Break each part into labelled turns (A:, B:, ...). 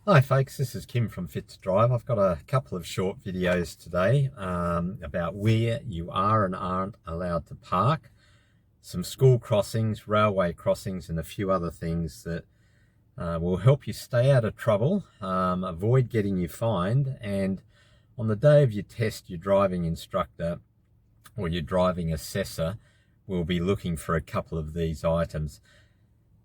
A: Hi folks, this is Kim from Fit2Drive. I've got a couple of short videos today about where you are and aren't allowed to park, some school crossings, railway crossings, and a few other things that will help you stay out of trouble, avoid getting you fined, and on the day of your test, your driving instructor or your driving assessor will be looking for a couple of these items.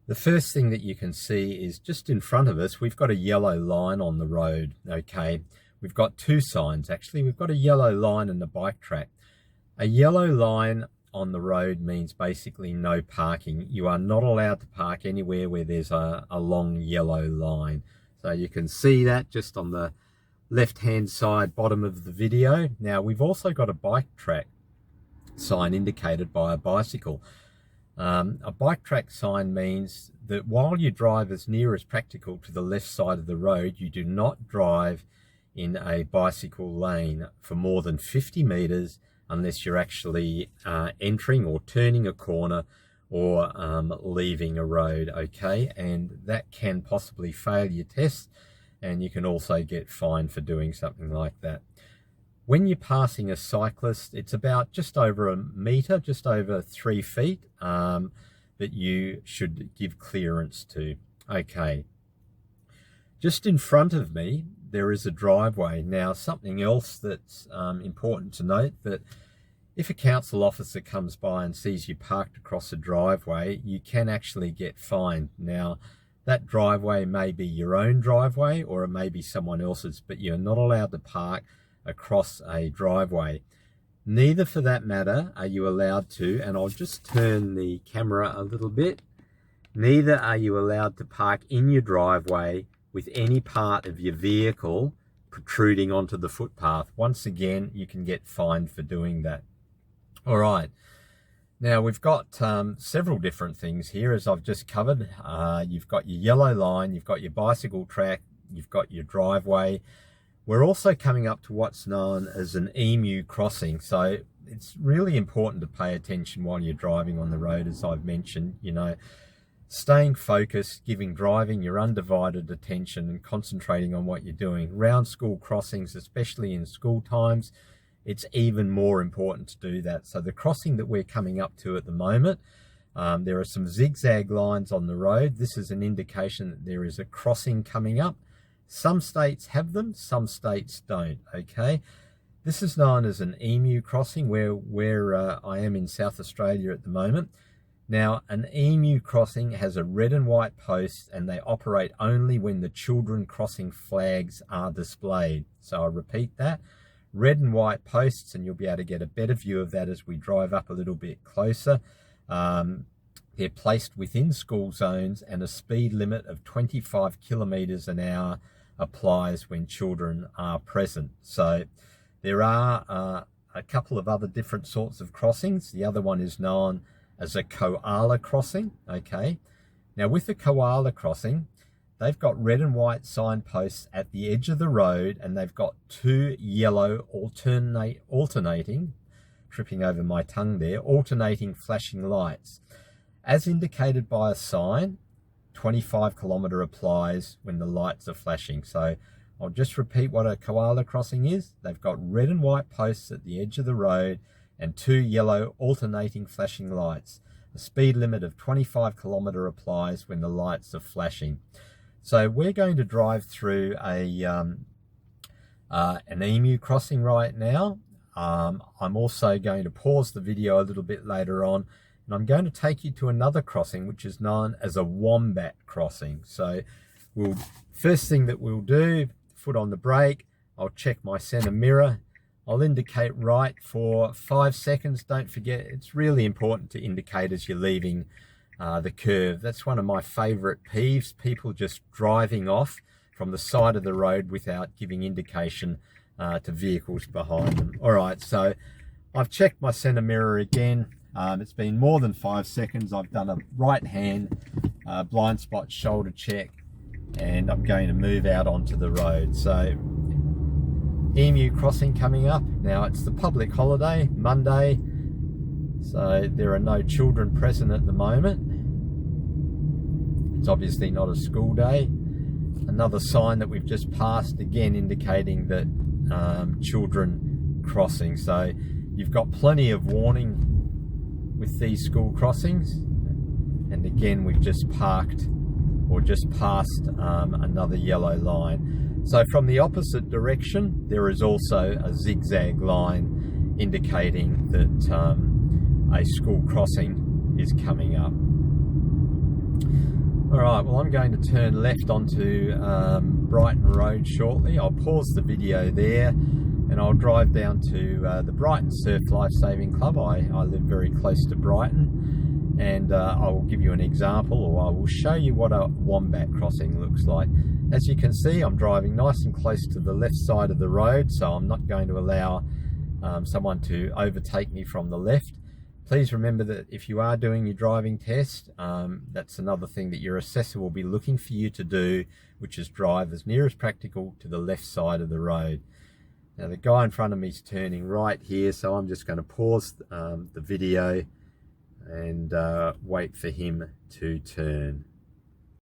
A: The first thing that you can see is just in front of us, we've got a yellow line on the road, okay? We've got two signs, actually. We've got a yellow line and a bike track. A yellow line on the road means basically no parking. You are not allowed to park anywhere where there's a long yellow line. So you can see that just on the left-hand side bottom of the video. Now, we've also got a bike track sign indicated by a bicycle. A bike track sign means that while you drive as near as practical to the left side of the road, you do not drive in a bicycle lane for more than 50 meters unless you're actually entering or turning a corner or leaving a road, okay? And that can possibly fail your test, and you can also get fined for doing something like that. When you're passing a cyclist, it's about just over a metre, just over 3 feet, that you should give clearance to. Okay. Just in front of me, there is a driveway. Now, something else that's important to note, that if a council officer comes by and sees you parked across a driveway, you can actually get fined. Now, that driveway may be your own driveway or it may be someone else's, but you're not allowed to park across a driveway. Neither, for that matter, are you allowed to, and I'll just turn the camera a little bit, neither are you allowed to park in your driveway with any part of your vehicle protruding onto the footpath. Once again, you can get fined for doing that. All right. Now, we've got several different things here, as I've just covered. You've got your yellow line, you've got your bicycle track, you've got your driveway. We're also coming up to what's known as an Emu Crossing. So it's really important to pay attention while you're driving on the road, as I've mentioned, you know, staying focused, giving driving your undivided attention and concentrating on what you're doing. Round school crossings, especially in school times, it's even more important to do that. So the crossing that we're coming up to at the moment, there are some zigzag lines on the road. This is an indication that there is a crossing coming up. Some states have them, some states don't, okay? This is known as an Emu Crossing, where I am in South Australia at the moment. Now, an Emu Crossing has a red and white post, and they operate only when the children crossing flags are displayed. So I repeat that, red and white posts, and you'll be able to get a better view of that as we drive up a little bit closer. They're placed within school zones, and a speed limit of 25 kilometers an hour applies when children are present. So there are a couple of other different sorts of crossings. The other one is known as a Koala Crossing, okay? Now, with the Koala Crossing, they've got red and white signposts at the edge of the road, and they've got two yellow alternating, tripping over my tongue there, alternating flashing lights. As indicated by a sign, 25 kilometre applies when the lights are flashing. So I'll just repeat what a Koala Crossing is. They've got red and white posts at the edge of the road and two yellow alternating flashing lights. A speed limit of 25 kilometre applies when the lights are flashing. So we're going to drive through an Emu Crossing right now. I'm also going to pause the video a little bit later on, and I'm going to take you to another crossing, which is known as a Wombat Crossing. So first thing that we'll do, foot on the brake, I'll check my center mirror. I'll indicate right for 5 seconds. Don't forget, it's really important to indicate as you're leaving the curve. That's one of my favorite peeves, people just driving off from the side of the road without giving indication to vehicles behind them. All right, so I've checked my center mirror again. It's been more than 5 seconds. I've done a right hand blind spot shoulder check, and I'm going to move out onto the road. So Emu Crossing coming up. Now, it's the public holiday, Monday, so there are no children present at the moment. It's obviously not a school day. Another sign that we've just passed, again indicating that children crossing. So you've got plenty of warning with these school crossings. And again, we've just parked or just passed another yellow line. So from the opposite direction, there is also a zigzag line indicating that a school crossing is coming up. All right, well, I'm going to turn left onto Brighton Road shortly. I'll pause the video there and I'll drive down to the Brighton Surf Lifesaving Club. I live very close to Brighton, and I will give you an example, or I will show you what a Wombat Crossing looks like. As you can see, I'm driving nice and close to the left side of the road, so I'm not going to allow someone to overtake me from the left. Please remember that if you are doing your driving test, that's another thing that your assessor will be looking for you to do, which is drive as near as practical to the left side of the road. Now the guy in front of me is turning right here, so I'm just going to pause the video and wait for him to turn.